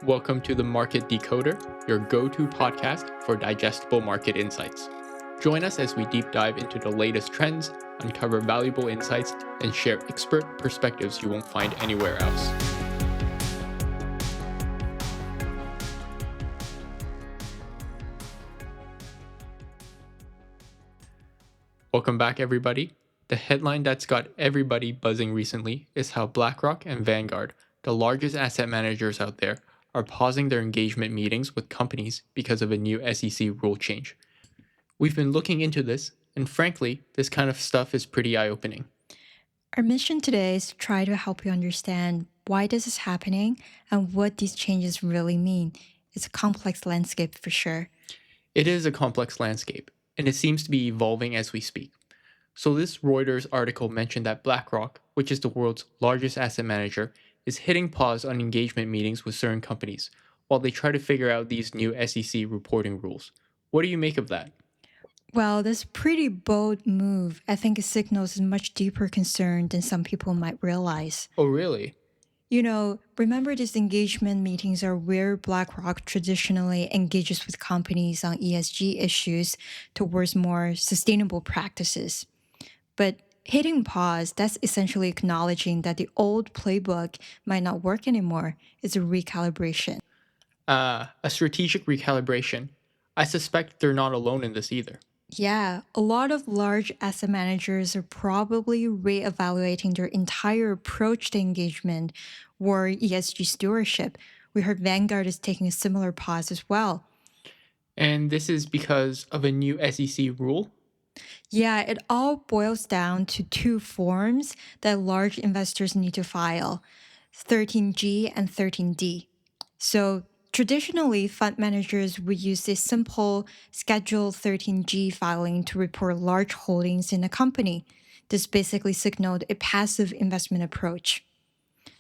Welcome to the Market Decoder, your go-to podcast for digestible market insights. Join us as we deep dive into the latest trends, uncover valuable insights, and share expert perspectives you won't find anywhere else. Welcome back, everybody. The headline that's got everybody buzzing recently is how BlackRock and Vanguard, the largest asset managers out there, are pausing their engagement meetings with companies because of a new SEC rule change. We've been looking into this, and frankly, this kind of stuff is pretty eye-opening. Our mission today is to try to help you understand why this is happening and what these changes really mean. It's a complex landscape for sure. It is a complex landscape, and it seems to be evolving as we speak. So this Reuters article mentioned that BlackRock, which is the world's largest asset manager, is hitting pause on engagement meetings with certain companies while they try to figure out these new SEC reporting rules. What do you make of that? Well, this pretty bold move, I think it signals a much deeper concern than some people might realize. Oh, really? Remember these engagement meetings are where BlackRock traditionally engages with companies on ESG issues towards more sustainable practices. But hitting pause, that's essentially acknowledging that the old playbook might not work anymore. It's a recalibration. A strategic recalibration. I suspect they're not alone in this either. Yeah, a lot of large asset managers are probably reevaluating their entire approach to engagement or ESG stewardship. We heard Vanguard is taking a similar pause as well. And this is because of a new SEC rule? Yeah, it all boils down to two forms that large investors need to file: 13G and 13D. So, traditionally, fund managers would use a simple Schedule 13G filing to report large holdings in a company. This basically signaled a passive investment approach.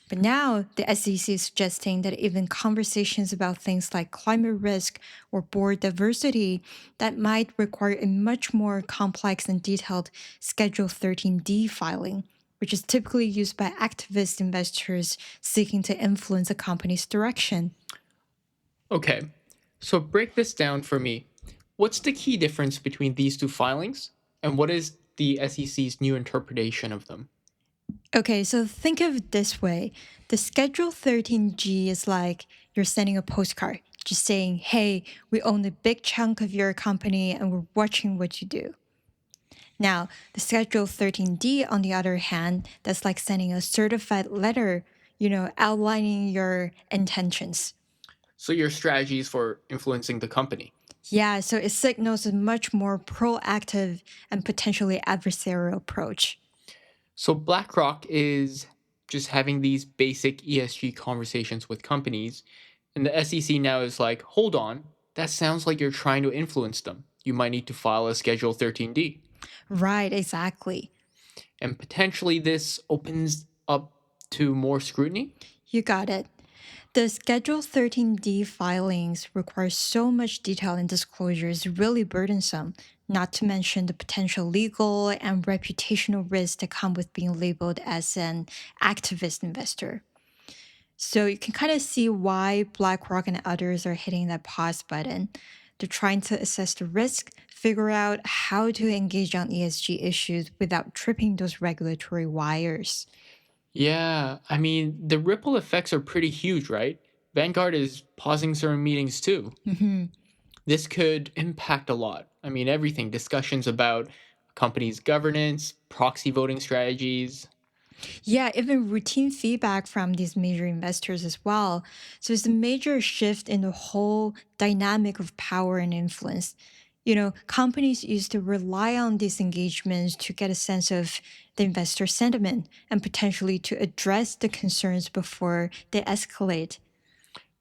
But now the SEC is suggesting that even conversations about things like climate risk or board diversity that might require a much more complex and detailed Schedule 13D filing, which is typically used by activist investors seeking to influence a company's direction. Okay, so break this down for me. What's the key difference between these two filings, and what is the SEC's new interpretation of them? Okay, so think of it this way. The Schedule 13G is like you're sending a postcard, just saying, hey, we own a big chunk of your company and we're watching what you do. Now, the Schedule 13D, on the other hand, that's like sending a certified letter, outlining your intentions. So, your strategies for influencing the company. Yeah, so it signals a much more proactive and potentially adversarial approach. So, BlackRock is just having these basic ESG conversations with companies, and the SEC now is like, hold on, that sounds like you're trying to influence them. You might need to file a Schedule 13D. Right, exactly. And potentially this opens up to more scrutiny. You got it. The Schedule 13D filings require so much detail and disclosure is really burdensome, not to mention the potential legal and reputational risks that come with being labeled as an activist investor. So you can kind of see why BlackRock and others are hitting that pause button. They're trying to assess the risk, figure out how to engage on ESG issues without tripping those regulatory wires. Yeah, I mean, the ripple effects are pretty huge, right? Vanguard is pausing certain meetings too. Mhm. This could impact a lot. I mean, everything discussions about a company's governance, proxy voting strategies. Yeah, even routine feedback from these major investors as well. So it's a major shift in the whole dynamic of power and influence. Companies used to rely on these engagements to get a sense of the investor sentiment and potentially to address the concerns before they escalate.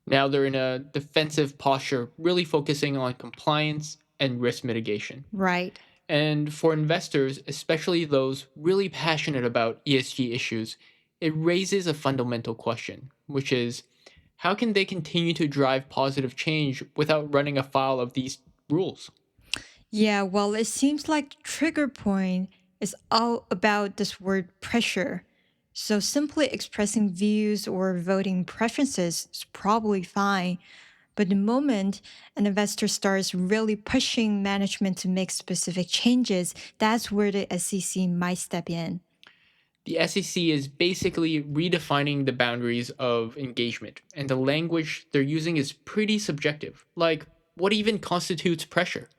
Now they're in a defensive posture, really focusing on compliance and risk mitigation. Right. And for investors, especially those really passionate about ESG issues, it raises a fundamental question, which is how can they continue to drive positive change without running afoul of these rules? Yeah, well, it seems like the trigger point is all about this word pressure. So simply expressing views or voting preferences is probably fine. But the moment an investor starts really pushing management to make specific changes, that's where the SEC might step in. The SEC is basically redefining the boundaries of engagement, and the language they're using is pretty subjective. Like, what even constitutes pressure?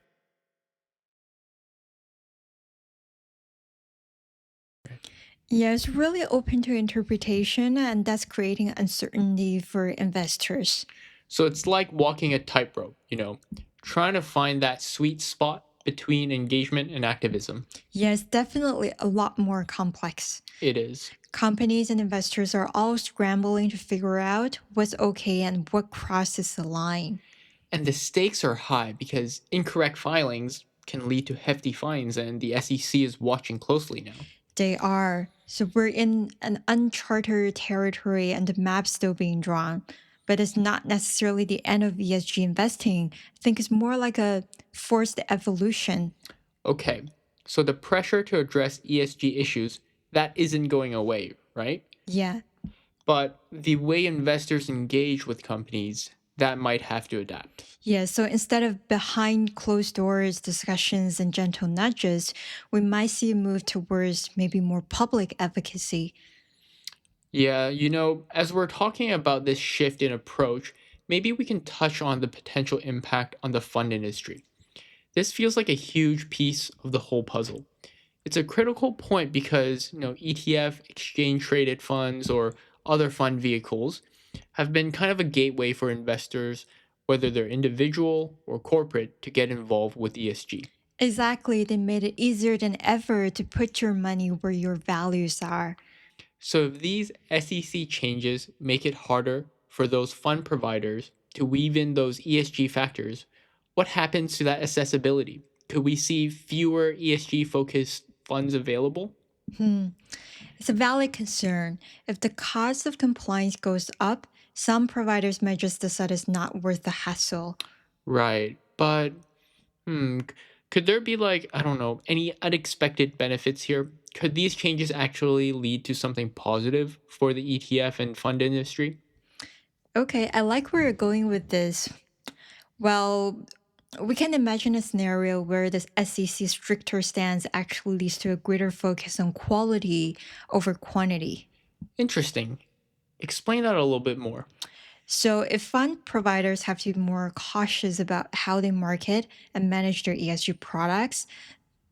Yeah, it's really open to interpretation, and that's creating uncertainty for investors. So it's like walking a tightrope, trying to find that sweet spot between engagement and activism. Yeah, it's definitely a lot more complex. It is. Companies and investors are all scrambling to figure out what's okay and what crosses the line. And the stakes are high because incorrect filings can lead to hefty fines, and the SEC is watching closely now. They are. So we're in an uncharted territory and the map's still being drawn. But it's not necessarily the end of ESG investing. I think it's more like a forced evolution. Okay, so the pressure to address ESG issues that isn't going away, right? Yeah. But the way investors engage with companies that might have to adapt. Yeah. So instead of behind closed doors discussions and gentle nudges, we might see a move towards maybe more public advocacy. Yeah, as we're talking about this shift in approach, maybe we can touch on the potential impact on the fund industry. This feels like a huge piece of the whole puzzle. It's a critical point because, ETF, exchange traded funds, or other fund vehicles have been kind of a gateway for investors, whether they're individual or corporate, to get involved with ESG. Exactly. They made it easier than ever to put your money where your values are. So if these SEC changes make it harder for those fund providers to weave in those ESG factors, what happens to that accessibility? Could we see fewer ESG focused funds available? Hmm. It's a valid concern. If the cost of compliance goes up, some providers might just decide it's not worth the hassle. Right. But could there be, like, I don't know, any unexpected benefits here? Could these changes actually lead to something positive for the ETF and fund industry? Okay, I like where you're going with this. Well, we can imagine a scenario where this SEC stricter stance actually leads to a greater focus on quality over quantity. Interesting. Explain that a little bit more. So, if fund providers have to be more cautious about how they market and manage their ESG products,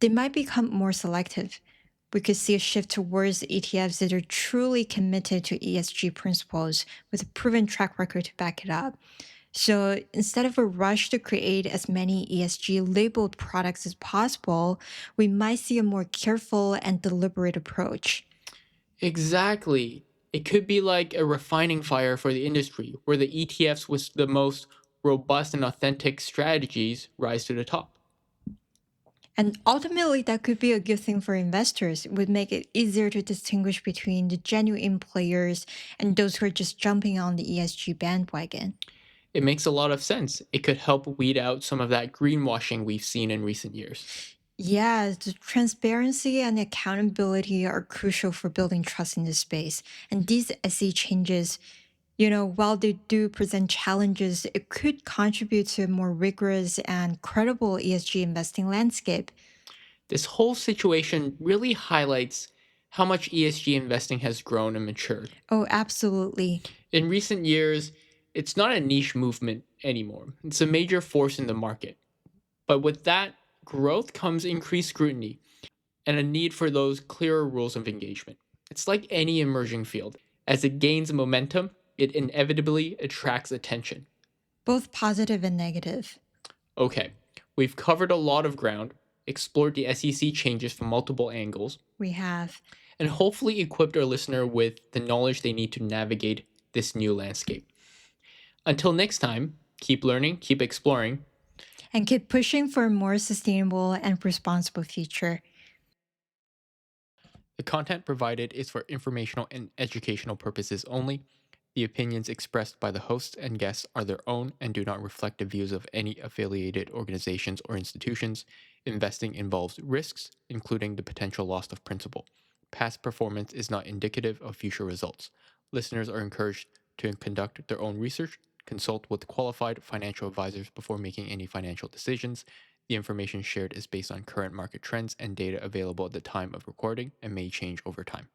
they might become more selective. We could see a shift towards ETFs that are truly committed to ESG principles with a proven track record to back it up. So instead of a rush to create as many ESG labeled products as possible, we might see a more careful and deliberate approach. Exactly. It could be like a refining fire for the industry, where the ETFs with the most robust and authentic strategies rise to the top. And ultimately, that could be a good thing for investors. It would make it easier to distinguish between the genuine players and those who are just jumping on the ESG bandwagon. It makes a lot of sense. It could help weed out some of that greenwashing we've seen in recent years. Yeah, the transparency and accountability are crucial for building trust in this space. And these SE changes, while they do present challenges, it could contribute to a more rigorous and credible ESG investing landscape. This whole situation really highlights how much ESG investing has grown and matured. Oh, absolutely. In recent years, it's not a niche movement anymore, it's a major force in the market. But with that growth comes increased scrutiny and a need for those clearer rules of engagement. It's like any emerging field. As it gains momentum, it inevitably attracts attention. Both positive and negative. Okay, we've covered a lot of ground, explored the SEC changes from multiple angles, We have. and hopefully equipped our listener with the knowledge they need to navigate this new landscape. Until next time, keep learning, keep exploring. And keep pushing for a more sustainable and responsible future. The content provided is for informational and educational purposes only. The opinions expressed by the hosts and guests are their own and do not reflect the views of any affiliated organizations or institutions. Investing involves risks, including the potential loss of principal. Past performance is not indicative of future results. Listeners are encouraged to conduct their own research, consult with qualified financial advisors before making any financial decisions. The information shared is based on current market trends and data available at the time of recording and may change over time.